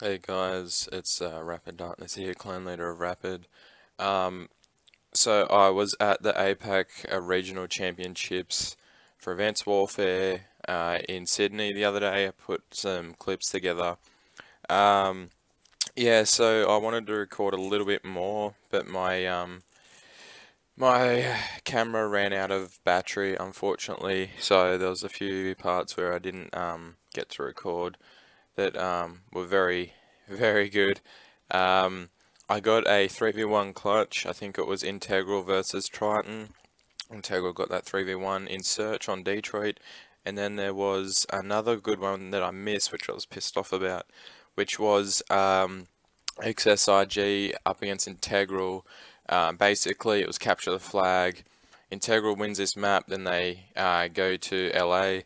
Hey guys, it's Rapid Darkness here, clan leader of Rapid. So I was at the APAC Regional Championships for Advanced Warfare in Sydney the other day. I put some clips together. Yeah, so I wanted to record a little bit more, but my camera ran out of battery, unfortunately. So there was a few parts where I didn't get to record that were very, very good. I got a 3v1 clutch. I think it was Integral versus Triton. Integral got that 3v1 in Search on Detroit. And then there was another good one that I missed, which I was pissed off about, which was XSIG up against Integral. Basically, it was capture the flag. Integral wins this map, then they go to LA.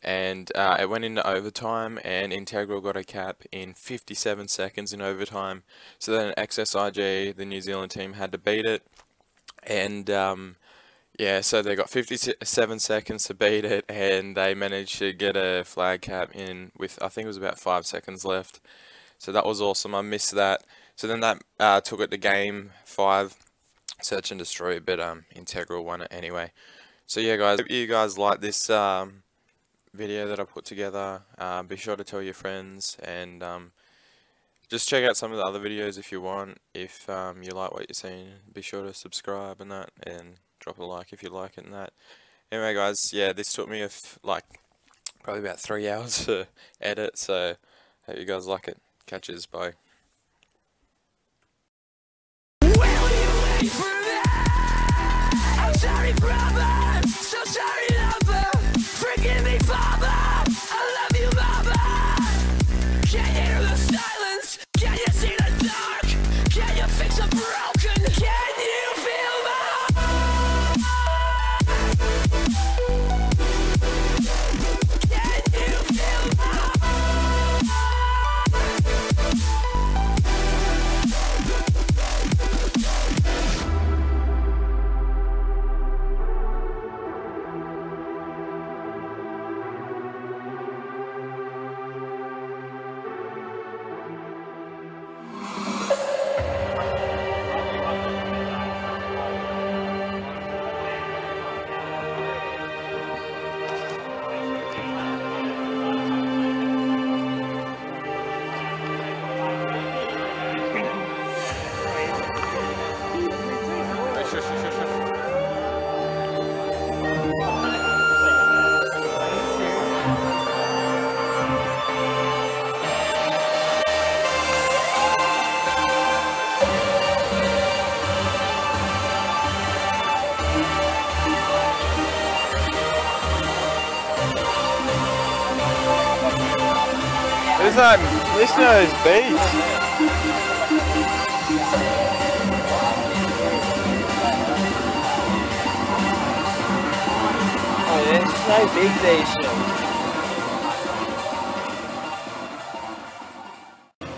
And it went into overtime, and Integral got a cap in 57 seconds in overtime. So then XSIG, the New Zealand team, had to beat it. And yeah, so they got 57 seconds to beat it, and they managed to get a flag cap in with, I think it was about 5 seconds left. So that was awesome. I missed that. So then that took it to game 5, Search and Destroy, but Integral won it anyway. So yeah, guys, hope you guys like this video that I put together. Be sure to tell your friends, and just check out some of the other videos if you want. If you like what you're seeing, be sure to subscribe and that, and drop a like if you like it and that. Anyway guys, yeah, this took me like probably about 3 hours to edit, so hope you guys like it. Catches, bye. I'm sorry, brother. So sorry, lover. Forgive me, father. I love you, mama. Can you hear the silence? Can you see the dark? Can you fix a broken? Can you feel Can you feel Listen to those beats. Oh, there's no big station.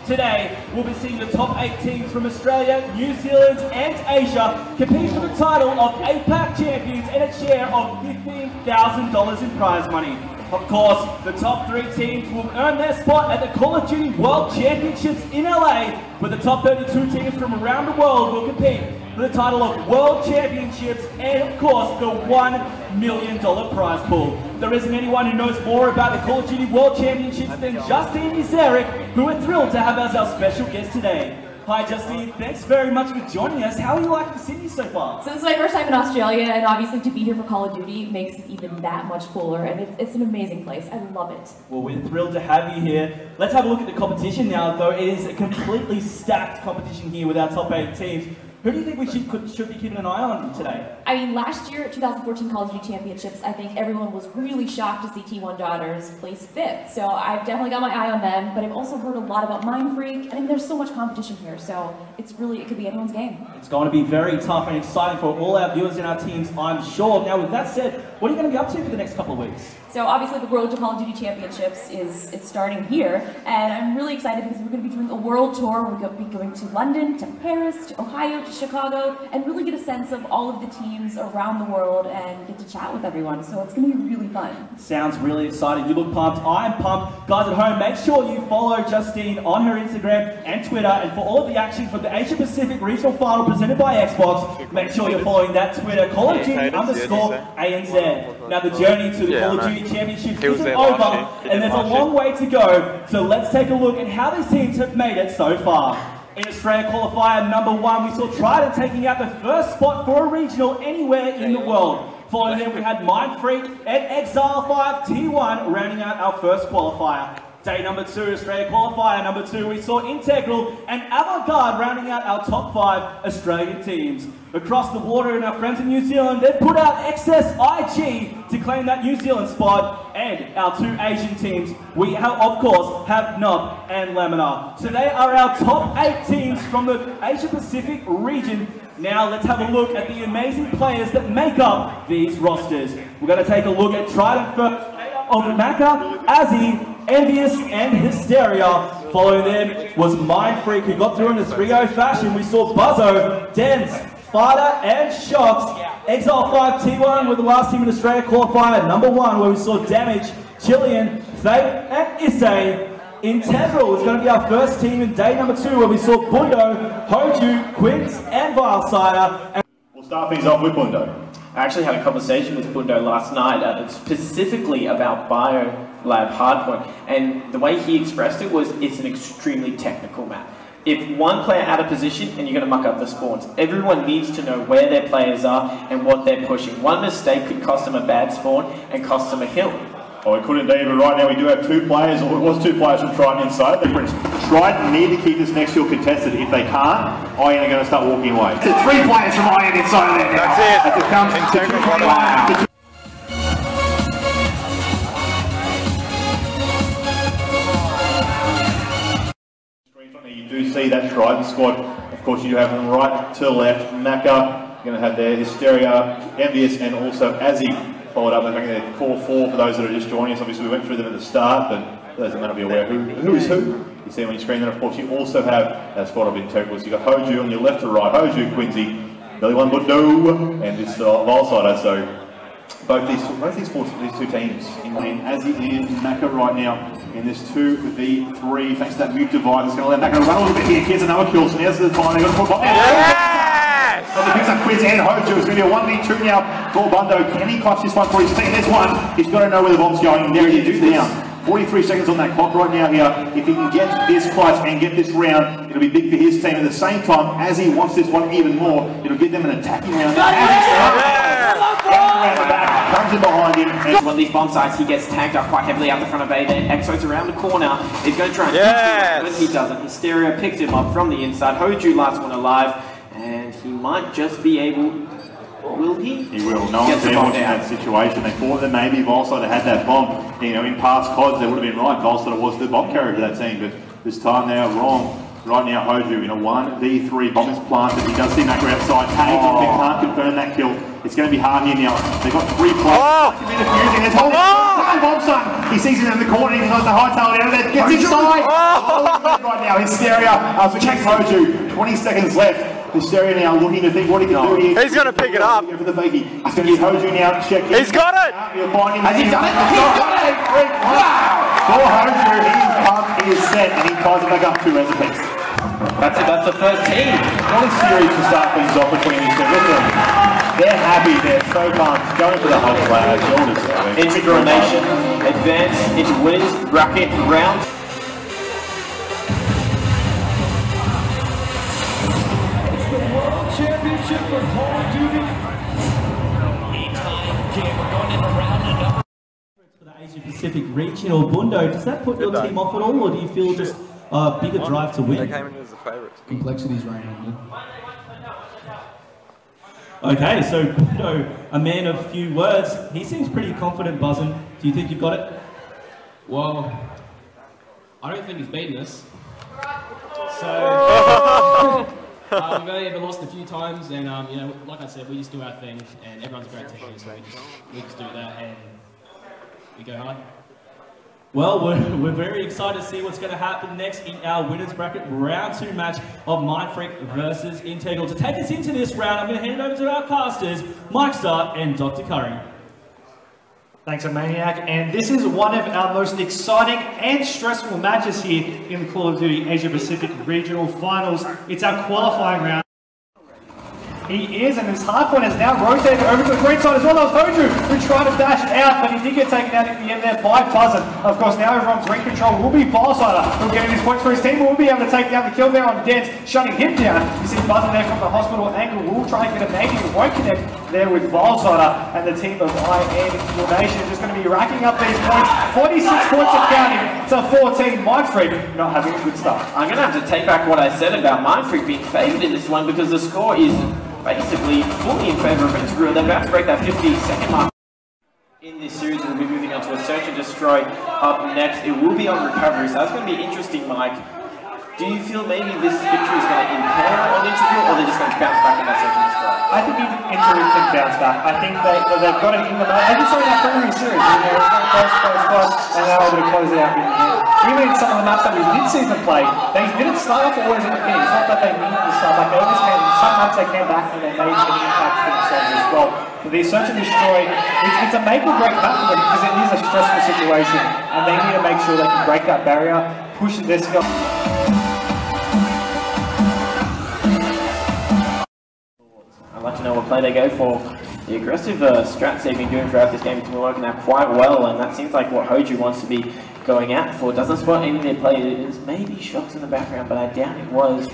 Today, we'll be seeing the top 8 teams from Australia, New Zealand and Asia compete for the title of APAC champions and a share of $15,000 in prize money. Of course, the top 3 teams will earn their spot at the Call of Duty World Championships in LA, where the top 32 teams from around the world will compete for the title of World Championships and, of course, the $1 million prize pool. There isn't anyone who knows more about the Call of Duty World Championships than Justine Zarek, who we're thrilled to have as our special guest today. Hi Justine, thanks very much for joining us. How are you liking Sydney so far? So this is my first time in Australia, and obviously to be here for Call of Duty makes it even that much cooler, and it's an amazing place. I love it. Well, we're thrilled to have you here. Let's have a look at the competition now, though. It is a completely stacked competition here with our top 8 teams. Who do you think we should be keeping an eye on today? I mean, last year at 2014 Call of Duty Championships, I think everyone was really shocked to see T1 Daughters place 5th. So I've definitely got my eye on them, but I've also heard a lot about Mindfreak. I mean, there's so much competition here, so it could be anyone's game. It's going to be very tough and exciting for all our viewers and our teams, I'm sure. Now, with that said, what are you going to be up to for the next couple of weeks? So obviously the World Call of Duty Championships it's starting here, and I'm really excited because we're going to be doing a world tour. We're going to be going to London, to Paris, to Ohio, to Chicago, and really get a sense of all of the teams around the world and get to chat with everyone. So it's going to be really fun. Sounds really exciting. You look pumped. I'm pumped. Guys at home, make sure you follow Justine on her Instagram and Twitter, and for all of the action for the Asia Pacific Regional Final presented by Xbox, make sure you're following that Twitter, Call of Duty _ANZ. Now the journey to the Call of Duty Championships isn't over, and there's a long way to go, so let's take a look at how these teams have made it so far. In Australia qualifier number 1, we saw Trident taking out the first spot for a regional anywhere in the world. Following them, we had Mindfreak and Exile 5 T1 rounding out our first qualifier. Day number 2, Australia qualifier number 2, we saw Integral and Avant-Garde rounding out our top 5 Australian teams. Across the water in our friends in New Zealand, they've put out Excess IG to claim that New Zealand spot, and our 2 Asian teams, we have, of course, have Nob and Laminar. So they are our top 8 teams from the Asia Pacific region. Now let's have a look at the amazing players that make up these rosters. We're going to take a look at Trident first, of Maka, Azzy, Envious and Hysteria. Following them was Mindfreak, who got through in a 3-0 fashion. We saw Buzzo, Dens, Fighter and Shocks. Exile 5 T1 with the last team in Australia qualifier number 1, where we saw Damage, Chilean, Fate and Issei. Integral is going to be our first team in day number 2, where we saw Bundo, Hoju, Quints and Vilesider. We'll start things off with Bundo. I actually had a conversation with Bundo last night specifically about BioLab Hardpoint, and the way he expressed it was it's an extremely technical map. If one player out of position and you're going to muck up the spawns, everyone needs to know where their players are and what they're pushing. One mistake could cost them a bad spawn and cost them a hill. Oh, it could indeed, but right now we do have 2 players, or it was 2 players from Trident inside. Trident need to keep this next hill contested. If they can't, Ian are going to start walking away. So 3 players from Ian inside of there now. That's it. As it comes Integral to 2 You do see that Trident squad. Of course, you do have from right to left. Maka, you're going to have there Hysteria, Envious, and also Azzy. Followed up, they're making their core 4 for those that are just joining us. Obviously, we went through them at the start, but for those that may not be aware who is who. You see on your screen. Then, of course, you also have that squad of Integrals. You've got Hoju on your left to right, Hoju, Quincy, Billy One Bundo, and this Vilesider. So both these 2 teams in Azzy and Maka right now in this 2v3. Thanks to that mute device, it's going to let Maka run a little bit here. Kids another kill, so now's the time they're going to put So the picks up Quiz and Hoju. It's going to be a 1v2 now for Bundo. Can he clutch this one for his team? This one, he's got to know where the bomb's going. There he is down. 43 seconds on that clock right now here. If he can get this clutch and get this round, it'll be big for his team. At the same time, as he wants this one even more, it'll give them an attacking round. Comes in behind him. One of these bomb sites, he gets tagged up quite heavily out the front of A. Then Exo's around the corner. He's going to try and hit him, but he doesn't. Hysteria picked him up from the inside. Hoju last one alive, and he might just be able. Will he? He will. No one's been watching that situation. They thought that maybe Vilesider had that bomb. You know, in past CODs, they would have been right. Vilesider was the bomb carrier for that team, but this time they are wrong. Right now, Hoju in a 1v3. Bomb is planted. He does see Maka outside. Hey, they can't confirm that kill. It's going to be hard here now. They've got 3 players. It's a bit confusing. There's bomb son. He sees him in the corner. He's on the high tail down there. Gets inside. Right now, Hysteria. As we check Hoju. 20 seconds left. Hysteria now looking to think what he can do here. He's going to pick it up. For the fakie. He's going to use Hoju now to check in. He's got it. You'll find him. Has he done it? He's got it. Wow. For Hoju, he is pumped. He is set, and he ties it back up 2 as a piece. That's the first team. What a series to start things off between these 2. Listen, they're happy. They're so pumped. Going for the whole flag. Integral Nation advance into winners bracket round. Championship for Call of Duty. For the Asia Pacific Regional, Bundo, does that put your team off at all, or do you feel just a bigger drive to win? They came in as the favourites. Complexity's reigning. Okay, so Bundo, a man of few words, he seems pretty confident, buzzing. Do you think you've got it? Well, I don't think he's beaten us. So, we've only ever lost a few times, and you know, like I said, we just do our thing, and everyone's a great team, so we just do that. And We go hard. Well, we're very excited to see what's going to happen next in our winners bracket round 2 match of Mindfreak versus Integral. To take us into this round, I'm going to hand it over to our casters, Mike Starr and Dr. Curry. Thanks, Maniac. And this is one of our most exciting and stressful matches here in the Call of Duty Asia Pacific Regional Finals. It's our qualifying round. He is, and his hardpoint has now rotated over to the green side as well. That was Hoju who tried to dash out, but he did get taken out at the end there by Buzzard. Of course, now over on green control will be Vilesider, who'll get his points for his team, will be able to take down the kill there on Dents, shutting him down. You see Buzzard there from the hospital angle, will try and get a maybe, it won't connect there with Vilesider, and the team of IN Your Nation just going to be racking up these points. 46 points and counting to 14. Mindfreak not having a good start. I'm going to have to take back what I said about Mindfreak being favoured in this one, because the score is basically fully in favour of Integral. They're about to break that 50-second mark. In this series, we'll be moving on to a search and destroy up next. It will be on recovery, so that's going to be interesting, Mike. Do you feel maybe this victory is going to impair on Integral, or they're just going to bounce back in that search and destroy? I think Integral can bounce back. I think they've got it in the mind. I just saw that preliminary series. It was close, and they were able to close it out in the end. Even in some of the maps that we did see them play, they didn't start off always at the beginning. It's not that they needed to start. Like they always came, some maps they came back and they made an impact for themselves as well. But the search and destroy, it's a make or break map for them because it is a stressful situation, and they need to make sure they can break that barrier, push this skill. I'd like to know what play they go for. The aggressive strats they've been doing throughout this game has been working out quite well, and that seems like what Hoju wants to be going out for. Doesn't spot any of their play. There's maybe shots in the background, but I doubt it was.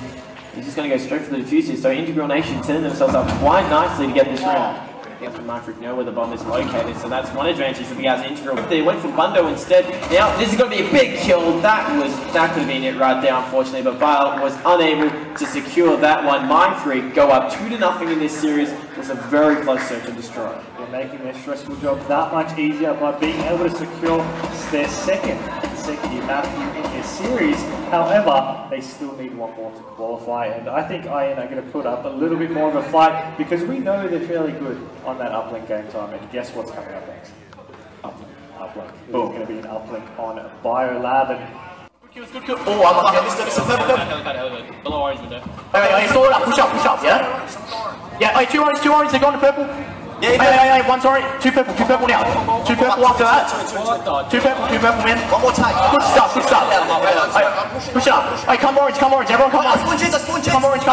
He's just going to go straight for the defusers. So Integral Nation setting themselves up quite nicely to get this round. After Mindfreak know where the bomb is located, so that's one advantage for the guys in Integral. They went for Bundo instead. Now this is going to be a big kill. That could have been it right there, unfortunately, but Vile was unable to secure that one. Mindfreak go up 2-0 in this series. It was a very close search and destroy. They're making their stressful job that much easier by being able to secure their second consecutive map in this series. However, they still need one more to qualify, and I think IN are going to put up a little bit more of a fight because we know they're fairly good on that uplink game time. And guess what's coming up next? Uplink. There's going to be an uplink on Biolab. And good kill. Oh, I'm listen, purple. Below orange window. Okay, slow it up, push up, yeah? Yeah, hey, two orange, they're going to purple. Yeah, hey, one's orange, two purple now. Two purple after that. Two purple, man. One more tag. Good stuff. Hey, push up. Hey, come orange, everyone come orange. Come orange,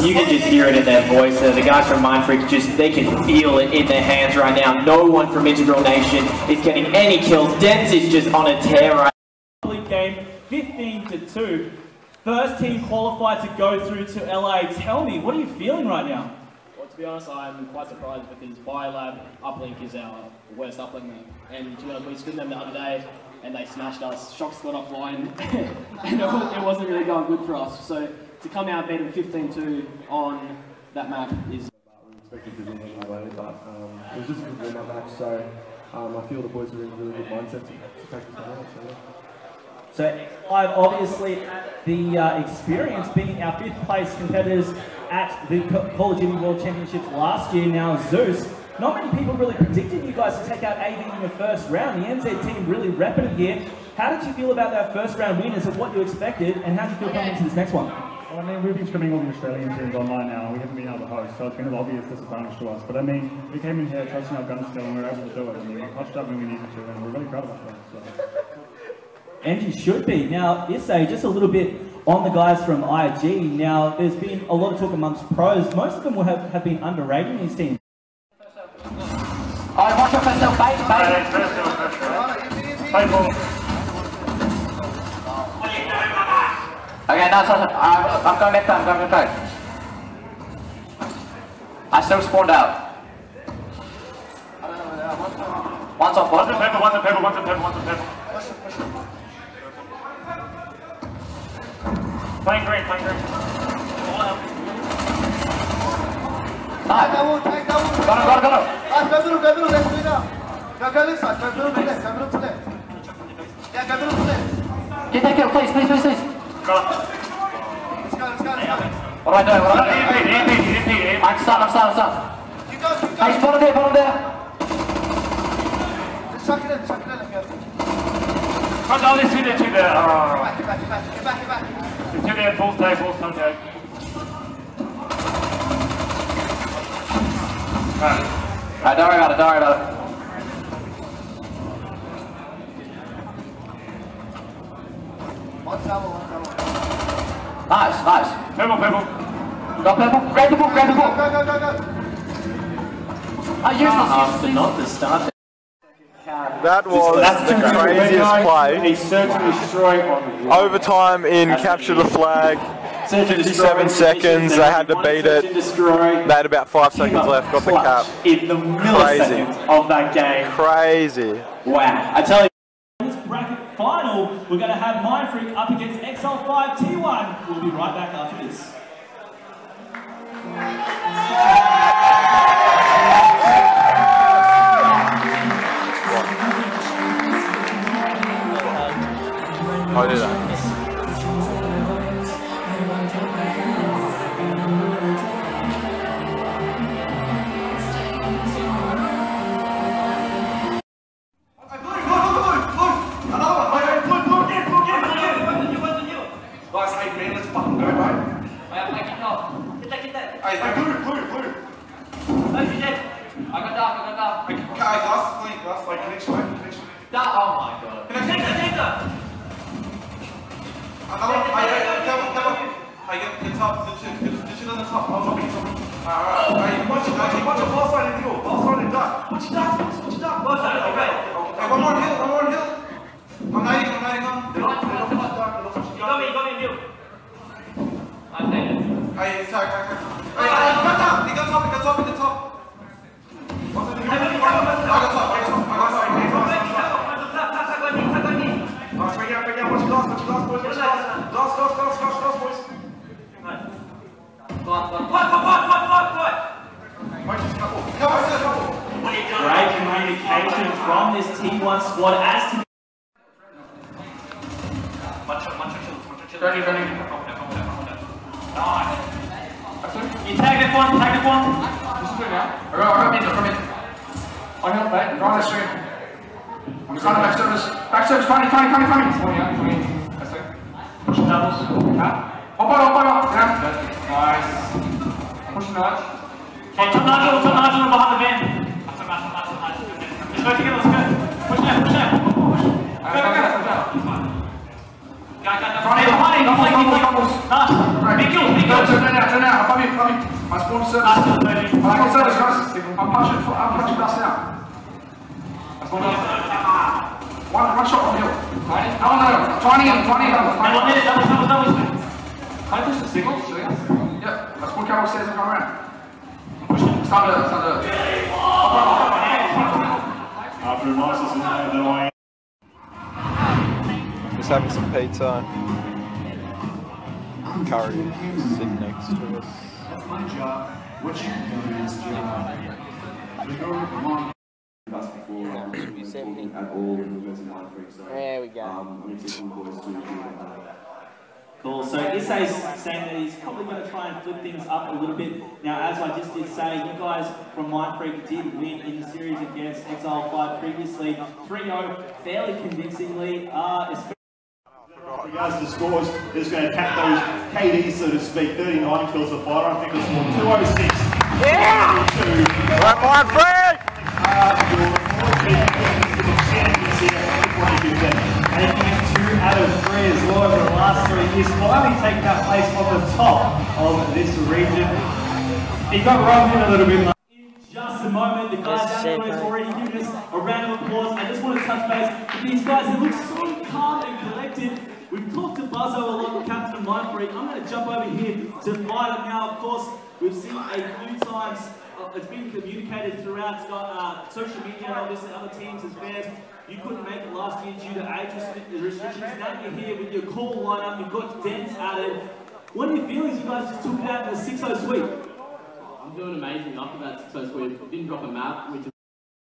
You can just hear it in their voice. The guys from Mindfreak they can feel it in their hands right now. No one from Integral Nation is getting any kills. Dents is just on a tear right now. Game 15-2. First team qualified to go through to LA. Tell me, what are you feeling right now? Well, to be honest, I'm quite surprised because Biolab uplink is our worst uplink map. And to be honest, we stood them the other day and they smashed us. Shox got offline and it wasn't really going good for us. So to come out beating 15-2 on that map is... We expected to win anyway, but it was just a good warm-up match, so I feel the boys are in a really good mindset to take this one out. So I've obviously the experience being our 5th place competitors at the Call of Duty World Championships last year. Now Zeus, not many people really predicted you guys to take out AV in the first round. The NZ team really repped it here. How did you feel about that first round win? Is it what you expected? And how do you feel coming into this next one? Well, I mean, we've been scrimming all the Australian teams online now, and we haven't been able to host, so it's been an obvious disadvantage to us. But I mean, we came in here trusting our gun skill, and we were able to do it. I mean, we clutched up when we needed to, and we're really proud of ourselves. So. And you should be. Now, Issei, just a little bit on the guys from IG. Now, there's been a lot of talk amongst pros. Most of them will have been underrating these teams. Alright, watch out for yourself, bait. Okay, no, I'm going left back, I still spawned out. One's on bottom. One's on purple. Playing green. Nice. Got him. Get that kill, please. What am I doing? I'm stunned. Hey, bottom there. no, they're two there. They're two there, full stay. Alright, don't worry about it. Nice. Purple. Got purple? Grab the ball. Go. Not the start. That was the craziest play. A search and destroy on Overtime in capture the flag. 57 seconds. They had to beat it. They had about 5 seconds left. Got the cap. in the milliseconds of that game. Crazy. Wow. I tell you. This bracket final, we're going to have Mindfreak up against XL5 T1. We'll be right back after this. How did I? Great communication from this T1 squad as to you tag that one. I'm trying to back service, 20. Push doubles. Hop on, Nice. push nudge. Okay, top nodule behind the van. Let's go together, let's go. Push now. Go. Nice. Big kills. Turn now. Above you. I spawn service. Guys. I'm punching dust now. One shot from hill. No. 20 in. Doubles. Can I push the signals? Yeah. I spawn capital stairs and come around. Stand there. After a nice annoying. Just having some pizza. Curry sitting next to us. That's my job. What's your job? There we go. Cool. So Issei's saying that he's probably going to try and flip things up a little bit. Now, as I just did say, you guys from Mindfreak did win in the series against Exile 5 previously, 3-0, fairly convincingly. Regards to the scores, it's going to tap those KDs, so to speak. 39 kills a fighter. I think it's 206. Yeah! Right, Mindfreak! Making it 2 out of 3 as well over the last 3 years. Finally take that place on the top of this region. He got robbed in a little bit. In just a moment, the guys down there has already given us a round of applause. I just want to touch base with these guys. They look so calm and collected. We've talked to Buzzo a lot, the captain of Mindfreak. I'm going to jump over here to Vita now. Of course, we've seen a few times. It's been communicated throughout social media and obviously other teams as fans. You couldn't make it last year due to age restrictions. Now you're here with your cool lineup. You've got Dents added. What are your feelings? You guys just took it out in the 6-0 sweep. I'm doing amazing after that 6-0 sweep. Didn't drop a map, which is